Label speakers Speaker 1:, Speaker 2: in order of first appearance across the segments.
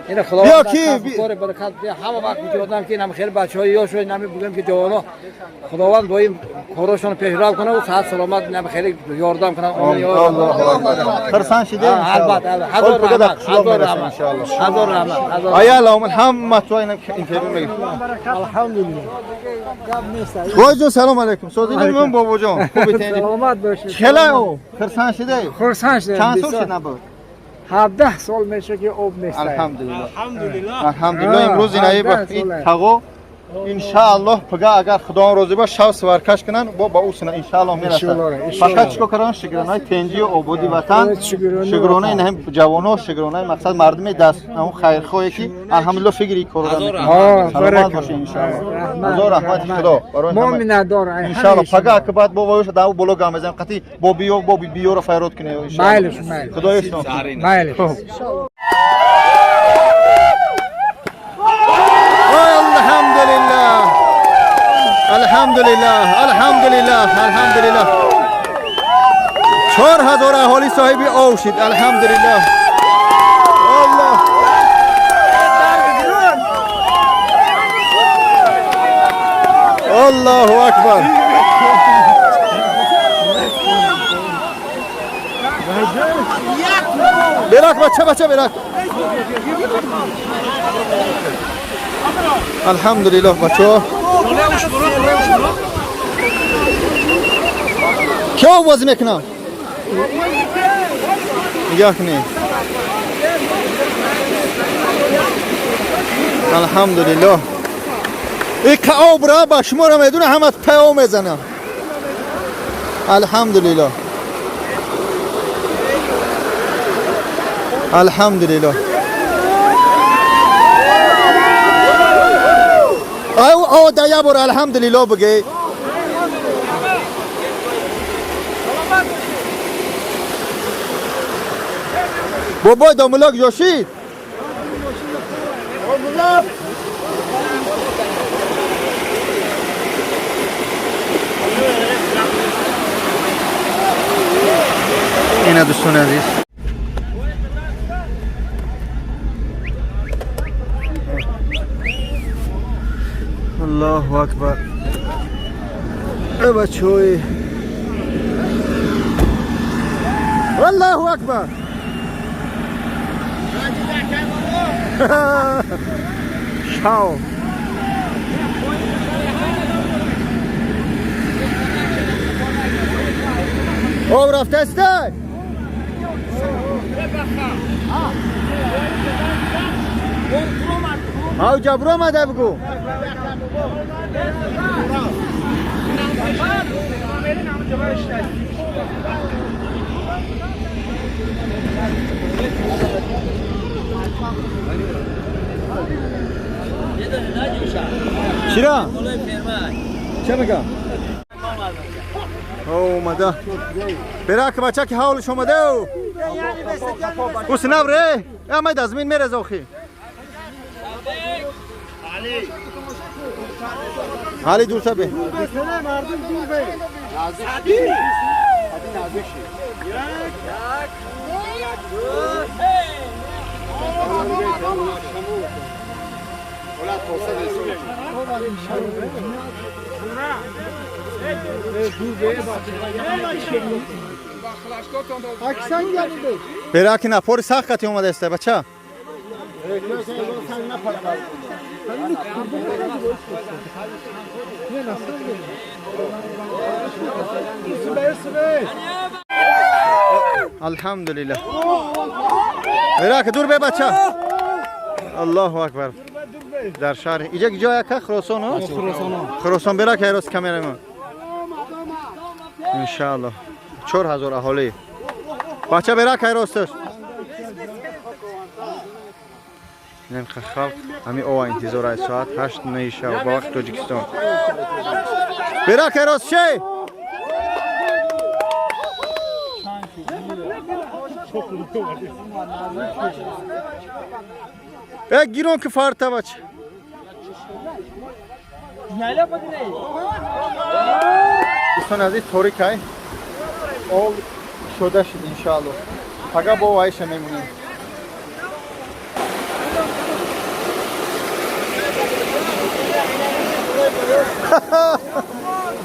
Speaker 1: اینا خدا
Speaker 2: بیا کی
Speaker 1: کار برکت بیا همه وقت می‌دادم که نم خیر بچه‌ها یا شوی نمی بگم که جوانا خداوند دویم کارشون پیشرفت کنه و صحت سلامت نم خیر یاردم کنه آمین یا الله
Speaker 2: خرسان شده
Speaker 1: البته هزار رحمت هزار رحمت
Speaker 2: آیا اللهم الحمد تو این اینترویو میگم
Speaker 1: الحمدلله
Speaker 2: بابا جون سلام علیکم سوزیدم من بابا جون خوبی
Speaker 1: سلامت باشید
Speaker 2: چلا خرسان شده
Speaker 1: خرسان شده
Speaker 2: چند سال شد نبود
Speaker 1: 17 سال میشه که آب نیست
Speaker 2: الحمدلله امروز این تاگو انشاءالله پگاه اگر خدا روزی باشه شب سوارکش کنن با اوسنا انشاءالله میرسن فقط چیکار کردن شگرانای تنجی و آبادی وطن شگرانای این هم جوانو شگرانای مقصد مردم دست اون خیرخواهی که الحمدلله فکری کردن سلامت باشه انشاءالله هزار رحمت خدا برای
Speaker 1: ما میندار
Speaker 2: انشاءالله پگاه که بعد با وایش داو بلوگ هم بزنیم قطعی با بیو رو فیرود کنه انشاءالله خدایش
Speaker 1: بله
Speaker 2: الحمدلله 4000 اهالی صاحب آب شد الحمدلله الله اکبر براک بچه براک الحمدلله بچه کیا بازی میکنم نگاه کنید الحمدلله این که آب را با شما را میدونه همه پیام میزنم الحمدلله الحمدلله او دیا بر الحمدلله بگی بابا داملاک جاشید اینا دوستان عزیز الله اکبر ای بچه‌ای الله اکبر شاو آب رفته استه او جبرو آمده بگو چرا؟ چه میگم؟ اومده برا که بچه که حالش اومده اوست نبره امید از مین میره زوخی علی دور سبه برا که نپور سختی اومده است بچه الحمدلله برا که دور به بچه الله اکبر در شهر اینجا جای که خراسان ها خراسان برا که راست کامera ما ان شاء الله 4000 اهالی بچه برا که راستش نم خلق همین او انتظار از ساعت 8 9 شب با وقت تاجیکستان برا که راست شه یک گیرون که فارتا بچه دوستان عزیز طوری که آب شده شد انشاءالله فقط با وایش میمونیم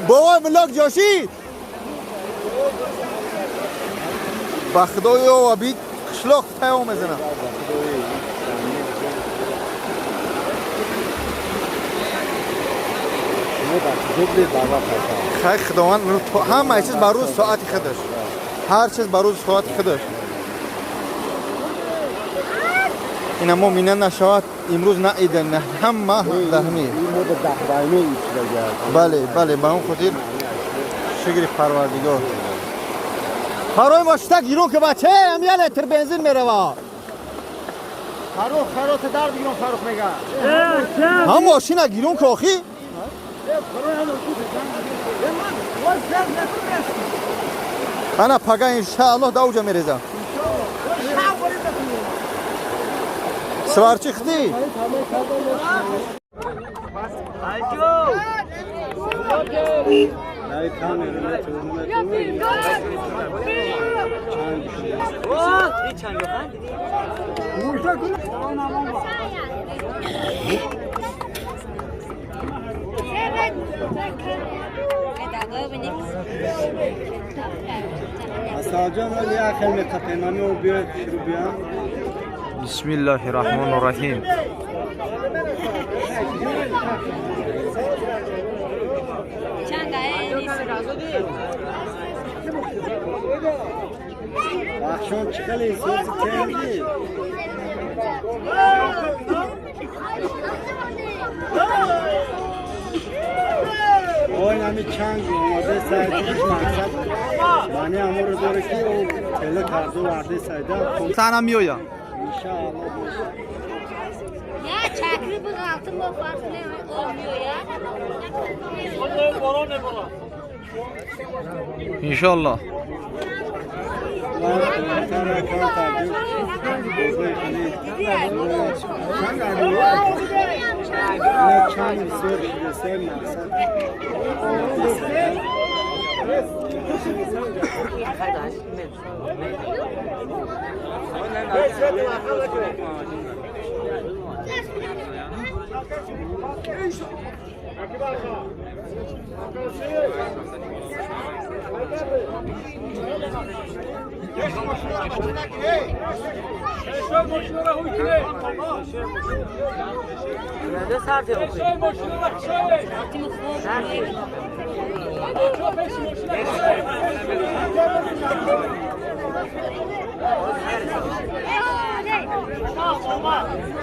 Speaker 2: بابا ملاک جاشید با خدای و بید قشلاق پیام میزنم خیلی خداوند همه چیز بر روز ساعت خودش هر چیز بر روز ساعت خودش این ما مینه نشود امروز نه ایدن نه همه دهمی بله بله با اون خاطر شکر پروردگار خروی ماشتا گیرون که بچه هم یه لیتر بنزین میره و
Speaker 1: خروت در بگیرم فروخ میگه
Speaker 2: هم ماشین گیرون که آخی انا پگه انشاءالله دوجه میریزه سوارچی خدی
Speaker 3: بسم الله الرحمن الرحیم
Speaker 1: akşam çıkalım sözü kendi oynamı çang olmadı saydı maksat bana amur doğru ki o tele kartı vardı saydı
Speaker 3: sana میویا
Speaker 1: inşallah
Speaker 4: Ya çakırı bu altın bu farklı olmuyor ya.
Speaker 3: انشالله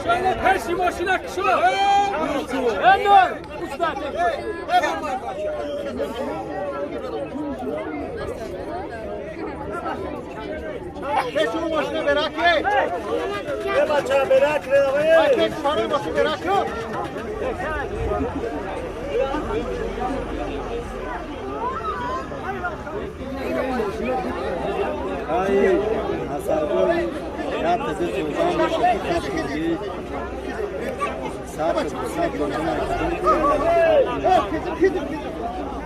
Speaker 5: Şöyle persi başına kışla. Hemen usta.
Speaker 2: کشون ماشین براکه
Speaker 1: ne bacha merak etme
Speaker 2: باید شاره ماشین براکه
Speaker 1: hayır hasabı ya tezin sözden bir şey kapıyı sabır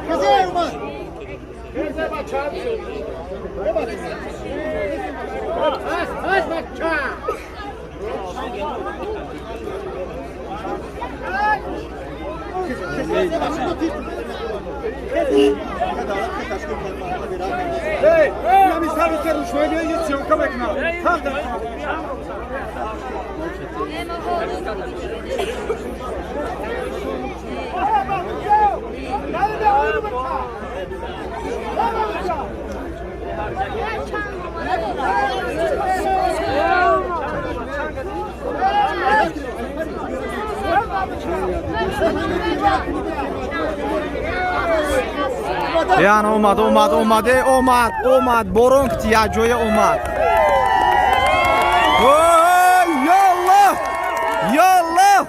Speaker 2: کسی اومد
Speaker 1: من می‌سازم که روشویی یه چیکار بکنم تا
Speaker 3: یعنی اومد برون که یه جای اومد یالله یالله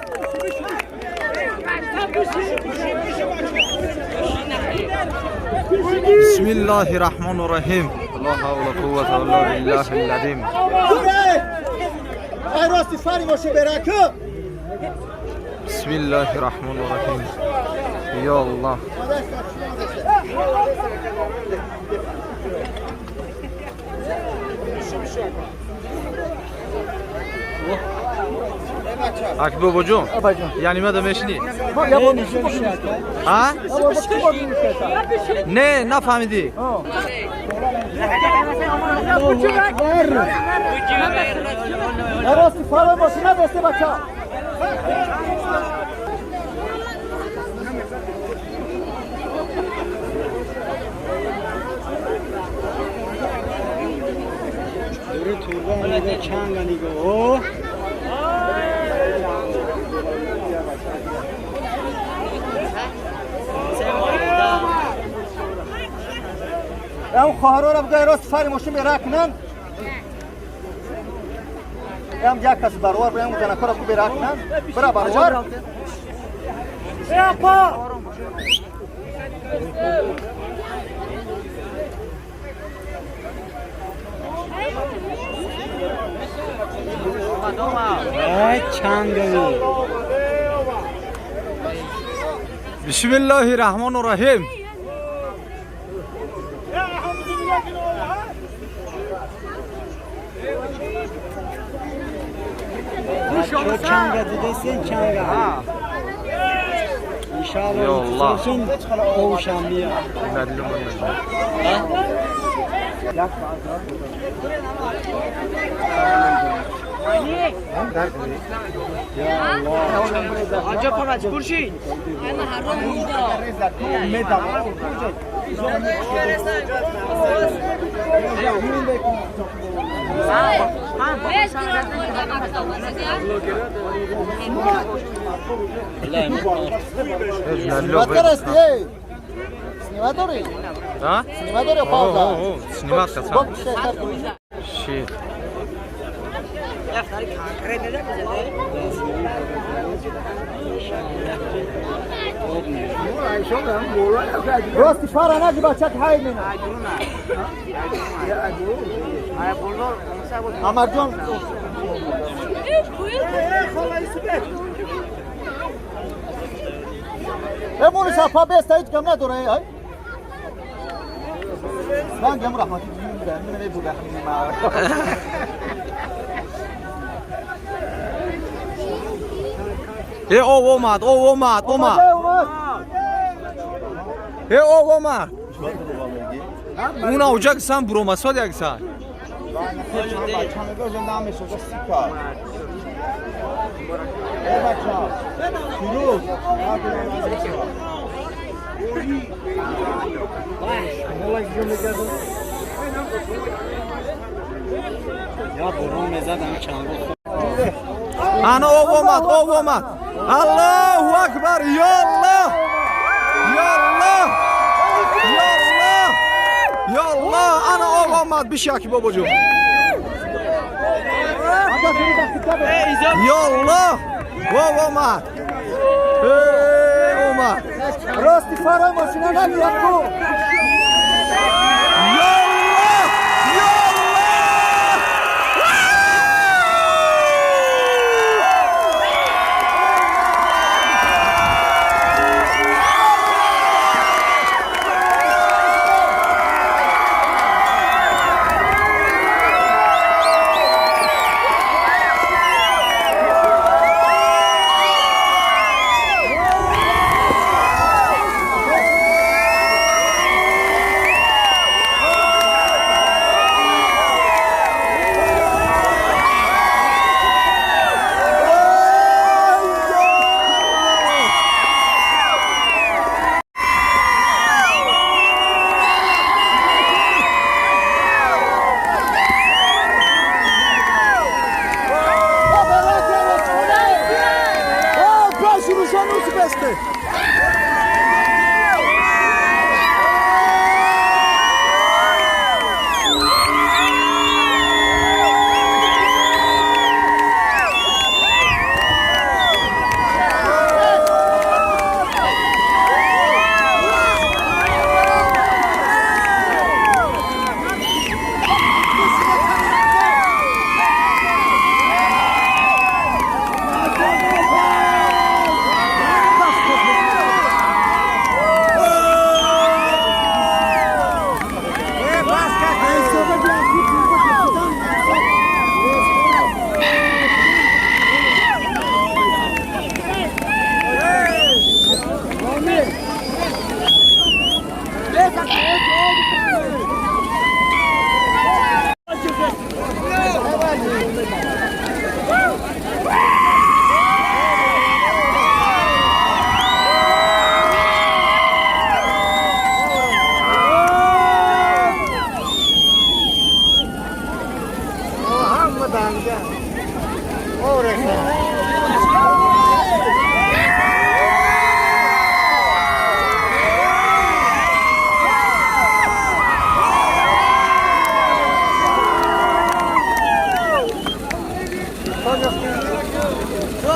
Speaker 3: بسم الله الرحمن الرحیم لا حول ولا قوة الا بالله العظیم
Speaker 2: راستی فری ماشین براکه
Speaker 3: بسم الله الرحمن الرحیم یا الله Akif babacığım. Yani madem eşini. Ha? Ne? Ne famidi?
Speaker 2: Rosty fara başına beste baka. ام خواهران هم گای راست فری ماشین براکنن ام یک کس بروار بریم جنکار رو براکنن برا بروار اپا
Speaker 3: بسم الله الرحمن الرحیم.
Speaker 6: Çanga dedesin çanga. İnşallah
Speaker 3: Yallah.
Speaker 6: olsun kavuşamıyor. Acaba kaç kurşun?
Speaker 4: Beş gram burada kapta olacak ya.
Speaker 2: Snimator است سنیماتوری
Speaker 3: Ha?
Speaker 2: سنیماتور یا
Speaker 3: Oo,
Speaker 2: پاوزا
Speaker 3: oo, sinimat kasan.
Speaker 2: bak şeyler
Speaker 3: Şey.
Speaker 2: راستی فارا نگی بچت های مینا عمر جان امون شفا بسته هیچ کم نداره های من گم رحمتی دیدم من نبوده
Speaker 3: اومد. اومد. اون اوجا که سن برو مساد یک سن.
Speaker 6: Ya burun mezardan çanga.
Speaker 3: Ana اومد. Allahu Akbar. Yallah. Ana اومد بشاکی babacığım. Yallah. اومد. اومد.
Speaker 2: راستی فارا ماشینا نگی یکو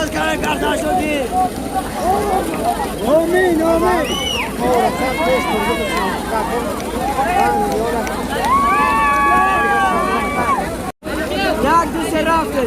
Speaker 6: Namaz kılın kardeşler.
Speaker 7: Amin, amin.
Speaker 6: Yak du serafte.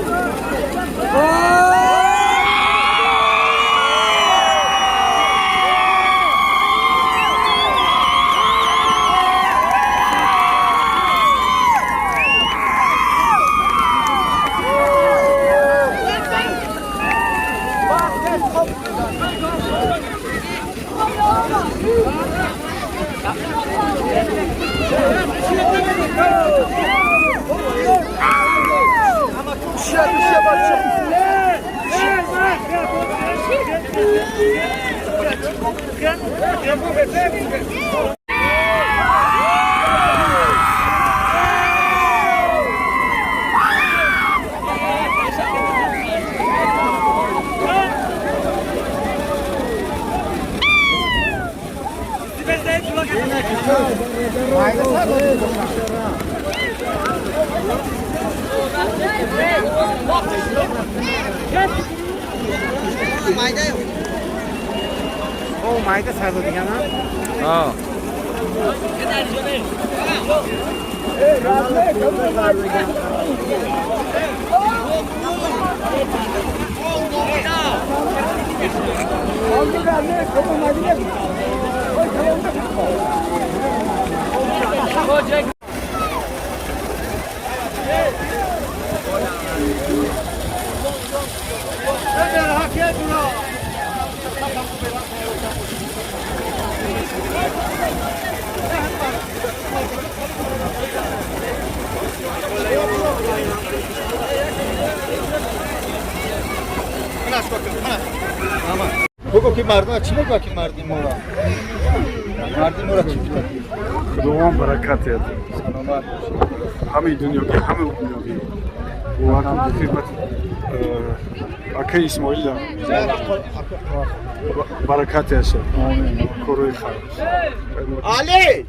Speaker 6: O mayda sardı diyen ha.
Speaker 3: Ha.
Speaker 2: بگو که مردم چی بگو که مردم مورا مردم مورا چی بگو
Speaker 8: دوام برکت یاد همه دنیا که همه دنیا که و هم خدمت اکی اسماعیل برکت یاد کوروی خیر
Speaker 2: علی